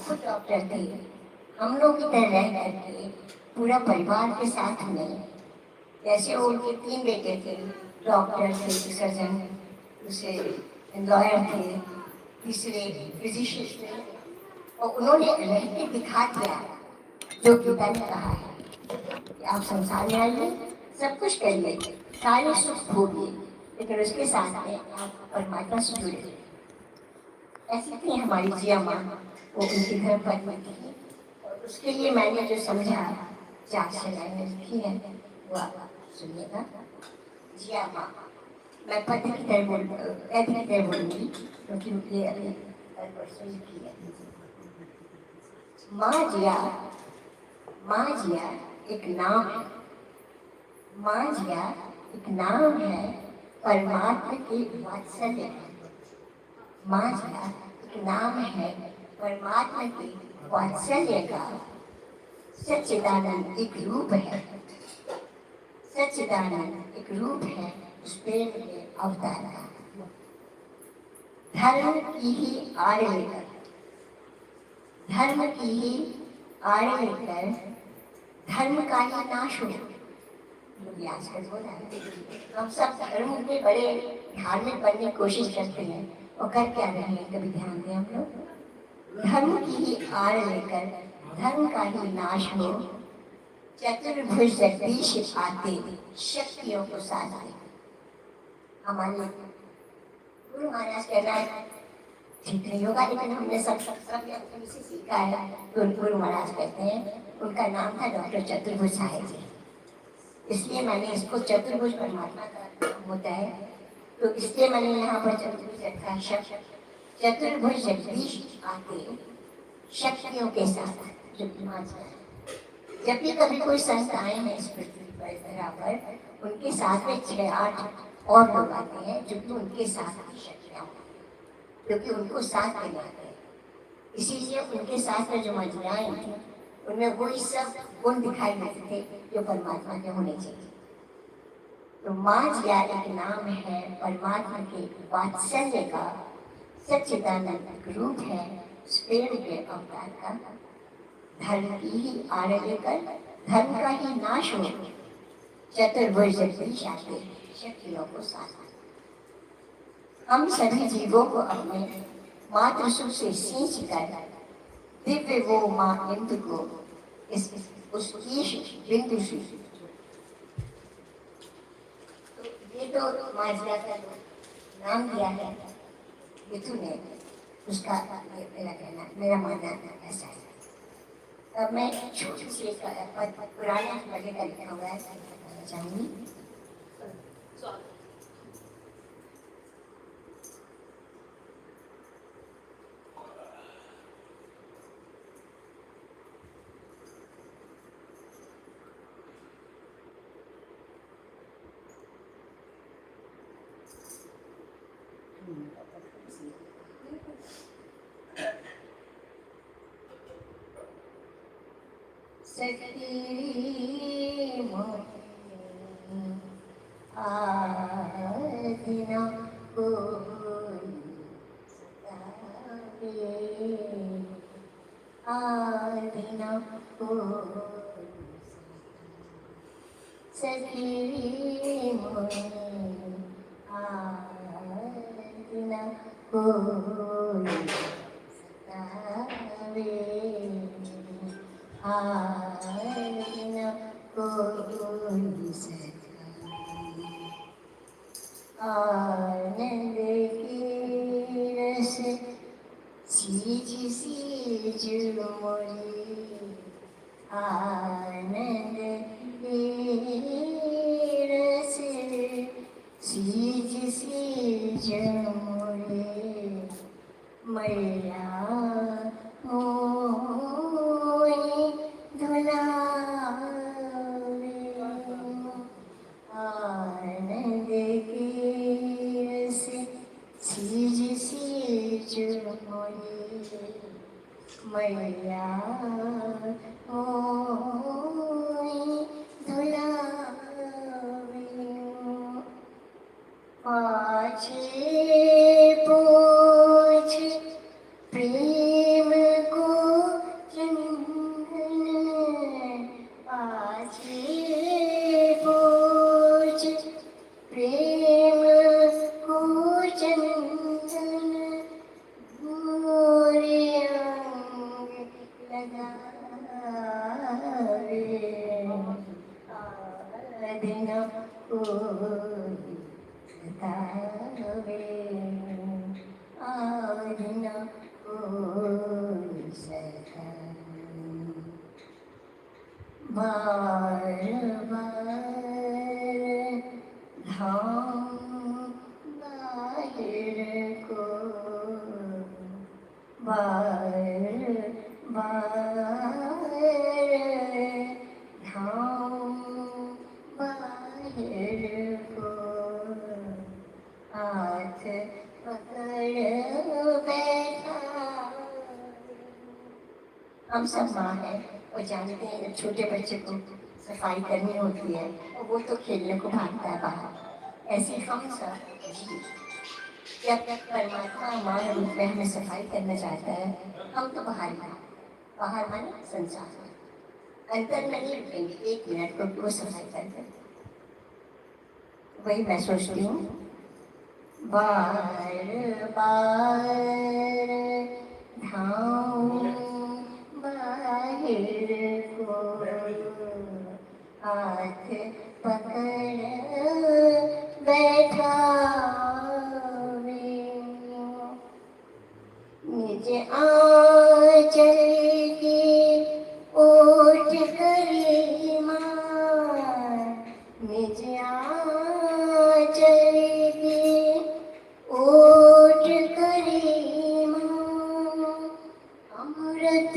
खुद डॉक्टर थे। हम लोग इधर रह करके पूरा परिवार के साथ में, जैसे उनके 3 बेटे थे, डॉक्टर थे, सर्जन, दूसरे लॉयर थे, तीसरे फिजिशियन थे, और उन्होंने रह के दिखा दिया जो गीता ने कहा है कि आप संसार में आइए, सब कुछ करिए, सारे सुख भोगिए, लेकिन उसके साथ में आप परमात्मा से जुड़े। ऐसी थी हमारी जिया माँ, वो उनकी धर्म पत्नी थी। और उसके लिए मैंने जो समझा 4 लाइनें लिखी है, वो आप सुनिएगा। जिया माँ, मैं पद की तरह बोलूंगी क्योंकि ये अभी कल परसों लिखी है। माँ जिया, माँ जिया एक नाम है, माँ जिया एक नाम है परमात्मा के वात्सल्य का। माँ जिया एक नाम है परमात्मा के वात्सल्य का। सच्चिदानंद एक रूप है, सच्चिदानंद एक रूप है उस प्रेम के अवतार का। धर्म की ही आड़ लेकर, धर्म की ही आड़ लेकर धर्म का ही नाश हो। लोग आजकल बोला है, हम सब धर्म के बड़े धार्मिक बनने की कोशिश करते हैं और कर क्या रहे हैं, कभी ध्यान दें हम लोग। धर्म की ही आड़ लेकर धर्म का ही नाश हो, चतुर्भुज जगदीश आते शक्तियों को साधे। हमारे गुरु महाराज कह रहा है ठीक नहीं होगा, लेकिन हमने सब से सीखा है। तो गुरु महाराज कहते हैं, उनका नाम था डॉक्टर चतुर्भुज साहेब जी, इसलिए मैंने इसको चतुर्भुज परमात्मा का नाम होता है, तो इसलिए मैंने यहाँ पर चतुर्भुज रखा है। चतुर्भुज जगदीश आते शक्तियों के साथ। जब भी कभी कोई संत आए हैं इस पृथ्वी पर, धरा पर, उनके साथ में 6-8 और लोग आते हैं जो कि उनके साथ की शक्तियाँ, क्योंकि उनको साथ में लाते हैं। इसीलिए उनके साथ में जो महिलाएं थी, उनमें वही सब गुण दिखाई देते थे जो परमात्मा के होने चाहिए। तो माँ जिया एक नाम है परमात्मा के वात्सल्य का, सच्चिदानंद रूप है प्रेम के अवतार का। धर्म की ही आड़ लेकर धर्म का ही नाश हो, चतुर्भुज जगदीश आते शक्तियों को साथ। हम सभी जीवों को अपने मातृ सुख से सींच कर दिव्य वो माँ इंद्र को इस उसकी बिंदु से, तो ये तो माँ जिया का नाम दिया है विधु ने, उसका मेरा कहना, मेरा मानना ऐसा है। अब मैं छोटी सी पुराने पढ़े का लिखा हुआ है बताना चाहूंगी। आदिना कोई सतावे, आदिना कोई सखी मोरे, आदिना कोई सतावे, आदिना कोई सतावे। आनंद की रस सीज सीज मोरी, आनंद की रस सीज सीज मोरे, मैया मोई धुलावे। आनंद की रस सीज सीज मोरे, मैया मोई धुलावे। पाछे पूछ प्रेम को सतावे, आज न कोई सतावे। बार बार धाम बाहर को, बार बार धाम बाहर को, हाथ पकड़ बैठा। हम सब माँ हैं और जानते हैं जब छोटे बच्चे को सफाई करनी होती है और वो तो खेलने को भागता है बाहर, ऐसे हम सब जब परमात्मा माँ रूप में हमें सफाई करना चाहता है, हम तो बाहर माने संसार में अंदर नहीं रुकेंगे, 1 मिनट को सफाई करते। वही मैं सोचती हूँ, बार बार धाम बाहर को, हाथ पकड़ बैठा वे, निज आंचल की ओट करी माँ, निज आंचल की ओट करी माँ, अमृत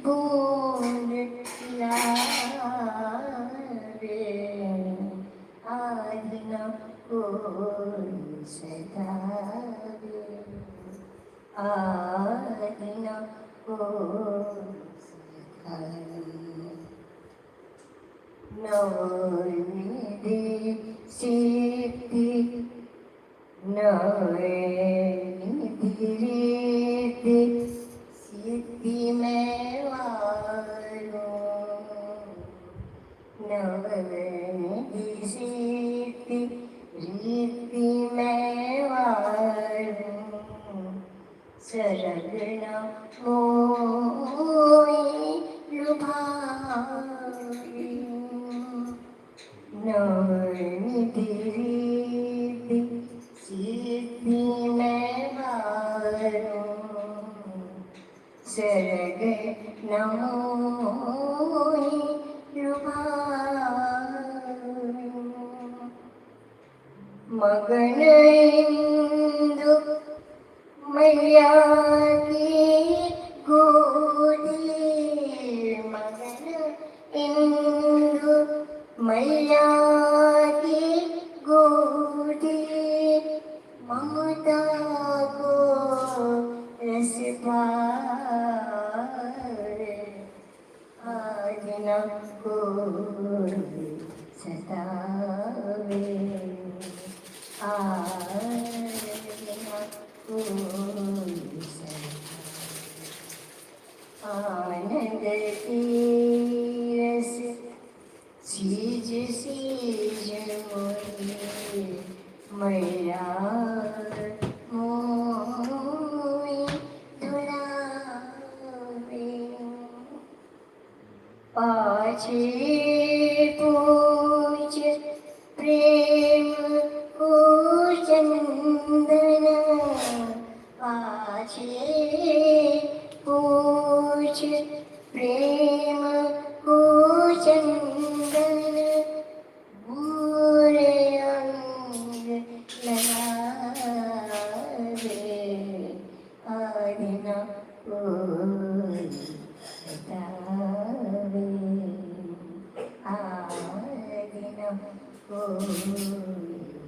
बूंद लावे, आज न कोई सतावे, आज न कोई सतावे। नवनिधि सिद्धि नवनिधि रिद्धि, सिद्धि में वारो, नवनिधि सिद्धि रिद्धि में वारो, सरग न मोहि लुभाए, नवनिधि रिद्धि सिद्धि में वारो, सरग न मोहि लुभाए। मगन इंदु मैया की गोदी, मगन इंदु मैया की गोदी, ममता को रस पाए, आज न कोई सतावे, आज न कोई सतावे। आनंद की रस सीज सीज मोही, मैया मोही धुलावे, पाछे पूछ प्रेम को चंदन, पाछे पूछ प्रेम को चंदन, बुरे अंग लगावे, आज न कोई सतावे, आज न कोई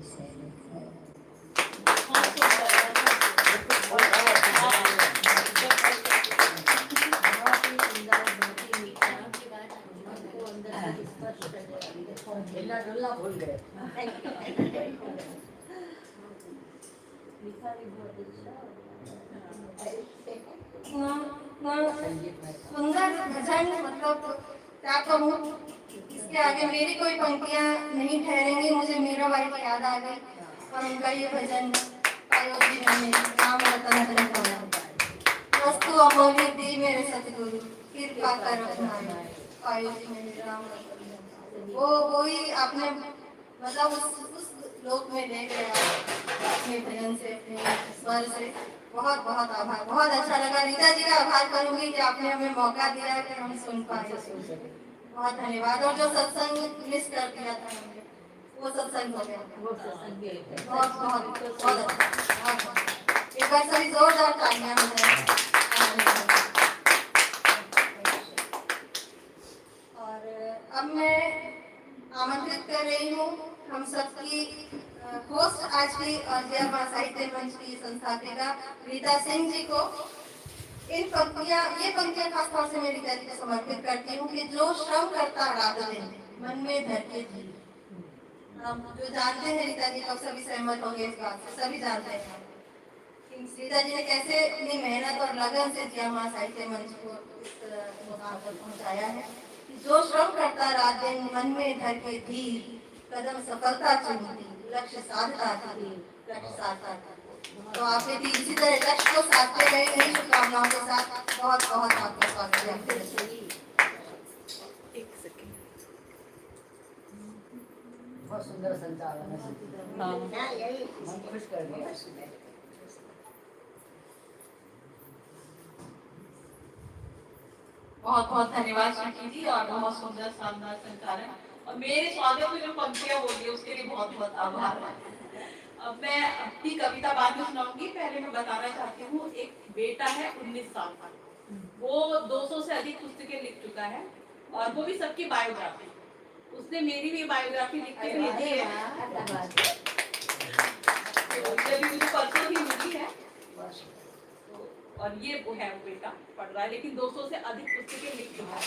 सतावे। बोल गए। सुंदर भजन मतलब क्या कहूँ, इसके आगे मेरी कोई पंक्तियाँ नहीं ठहरेंगी। मुझे मीरा बाई की याद आ गई और उनका ये भजन अयोध्या में राम रतन धन पाया, वस्तु अमोल्य दी मेरे सतगुरु, कृपा कर अपनाए, अयोध्या में राम रतन। वो ही आपने मतलब उस लोक में ले गया अपने भजन से, अपने स्वर से। बहुत बहुत आभार, बहुत अच्छा लगा। रीता जी का आभार करूंगी कि आपने हमें मौका दिया कि हम सुन पाए। बहुत धन्यवाद। और जो सत्संग मिस कर दिया था हमने, वो सत्संग हो गया, वो सत्संग बहुत बहुत बहुत अच्छा। एक बार सभी जोरदार तालियां हो जाए। और अब मैं आमंत्रित कर रही हूँ हम सबकी होस्ट आज की जय मां साहित्य मंच की संस्थापिका रीता सिंह जी को। ये पंक्तियां खासतौर से मैं रीता जी को समर्पित करती हूँ कि जो श्रम करता रात दिन मन में धर के थी। हम जो जानते हैं रीता जी को, सभी सहमत होंगे इस बात से, सभी जानते हैं रीता जी ने कैसे अपनी मेहनत और लगन से जय मां साहित्य मंच को इस मुकाम पर पहुंचाया है। जो श्रम करता रात दिन मन में धर के धीर, कदम सफलता चुनती, लक्ष्य साधता थी, लक्ष्य साधता था। तो आपने भी इसी तरह लक्ष्य को साधते गए, नई शुभकामनाओं के साथ बहुत बहुत आपका स्वागत है। बहुत सुंदर संचालन है, खुश कर दिया। बहुत बहुत धन्यवाद शाकी जी, और बहुत सुंदर शानदार संचालन, और मेरे स्वागत में जो पंक्तियां बोली उसके लिए बहुत बहुत आभार। अब मैं अपनी कविता बाद में सुनाऊंगी। पहले मैं बताना चाहती हूँ, एक बेटा है 19 साल का, वो 200 से अधिक पुस्तकें लिख चुका है, और वो भी सबकी बायोग्राफी। उसने मेरी भी बायोग्राफी लिख के भेजी है, जब मुझे परसों ही मिली है। और ये वो है, वो बेटा पढ़ रहा है, लेकिन 200 से अधिक पुस्तकें लिख चुका है।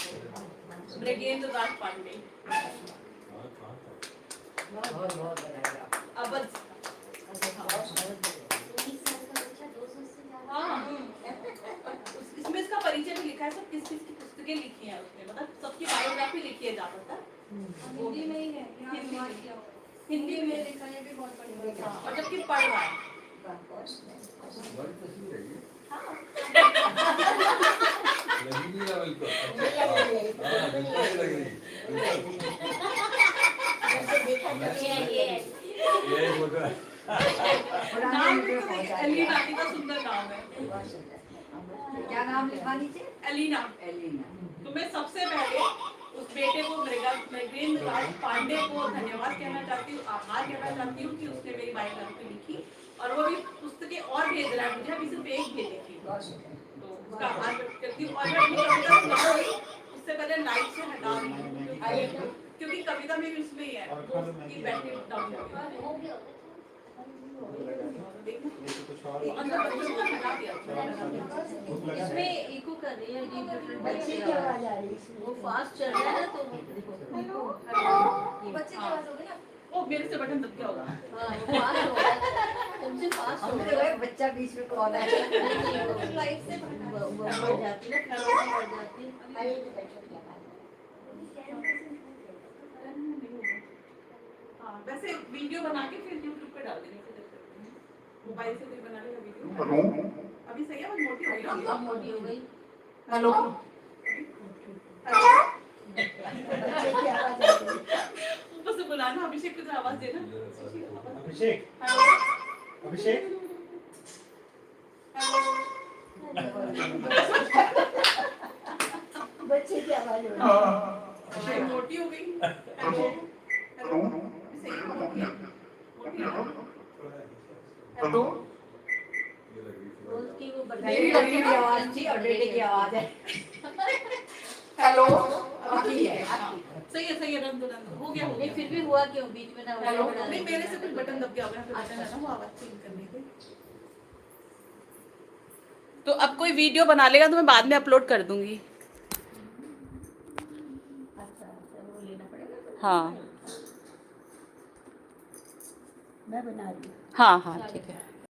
ब्रजेंद्र राज पांडे। अब हाँ, इसमें इसका परिचय भी लिखा है, सब किस किस की पुस्तकें लिखी हैं उसने, मतलब सबकी बायोग्राफी लिखी है ज्यादातर। हिंदी में ही है, हिंदी में लिखा है भी बहुत बढ़िया, और जबकि पढ़ रहा है। एलिना का सुंदर नाम है। क्या नाम लिखवा दीजिए? एलिना। तो मैं सबसे पहले उस बेटे को ब्रजेंद्र राज पांडे को धन्यवाद कहना चाहती हूँ, आभार कहना चाहती हूँ कि उसने मेरी बायोग्राफी लिखी, और वो भी पुस्तकें और भेज रहा है मुझे। अभी सिर्फ एक भेजी थी, तो उसका आभार व्यक्त करती हूँ। और मैं अपनी कविता सुनाऊंगी, उससे पहले लाइट से हटा रही हूँ, क्योंकि कविता मेरी उसमें ही है, उसकी बैटरी डाउन हो गई। इसमें इको कर रही है, बच्चे की आवाज आ रही है, वो फास्ट चल रहा है ना, तो बच्चे की आवाज होगी ना, वो मेरे से बटन दब गया होगा। हाँ वो फास्ट हो रहा है, तुमसे फास्ट हो रहा है। बच्चा बीच में कौन है? लाइट से बढ़ जाती है, बढ़ जाती है। वैसे वीडियो बना के फिर YouTube पे डाल देने की जरूरत है। मोबाइल से कोई बना लेगा वीडियो। अभी सही है, वो मोटी हो गई। अब मोटी हो गई। हेलो, बच्चे की आवाज आ रही है। ऊपर से बुलाना, अभिषेक को आवाज देना। अभिषेक, हेलो अभिषेक, बच्चे की आवाज हो रही है। मोटी हो गई। हेलो हेलो, सही है, मोटी है, मोटी है। हेलो, उसकी वो मेरी लड़की की आवाज थी और बेटे की आवाज है। हेलो, आपकी है। सही है, रंग दो हो गया, हो नहीं, गया। फिर भी हुआ क्यों बीच में ना? हेलो, नहीं मेरे से कुछ बटन दब गया होगा, फिर बटन है ना वो आवाज चेंज करने के। तो अब कोई वीडियो बना लेगा तो मैं बाद में अपलोड कर दूंगी। अच्छा, वो लेना पड़ेगा। हाँ मैं बना रही हूँ। हाँ हाँ, ठीक है।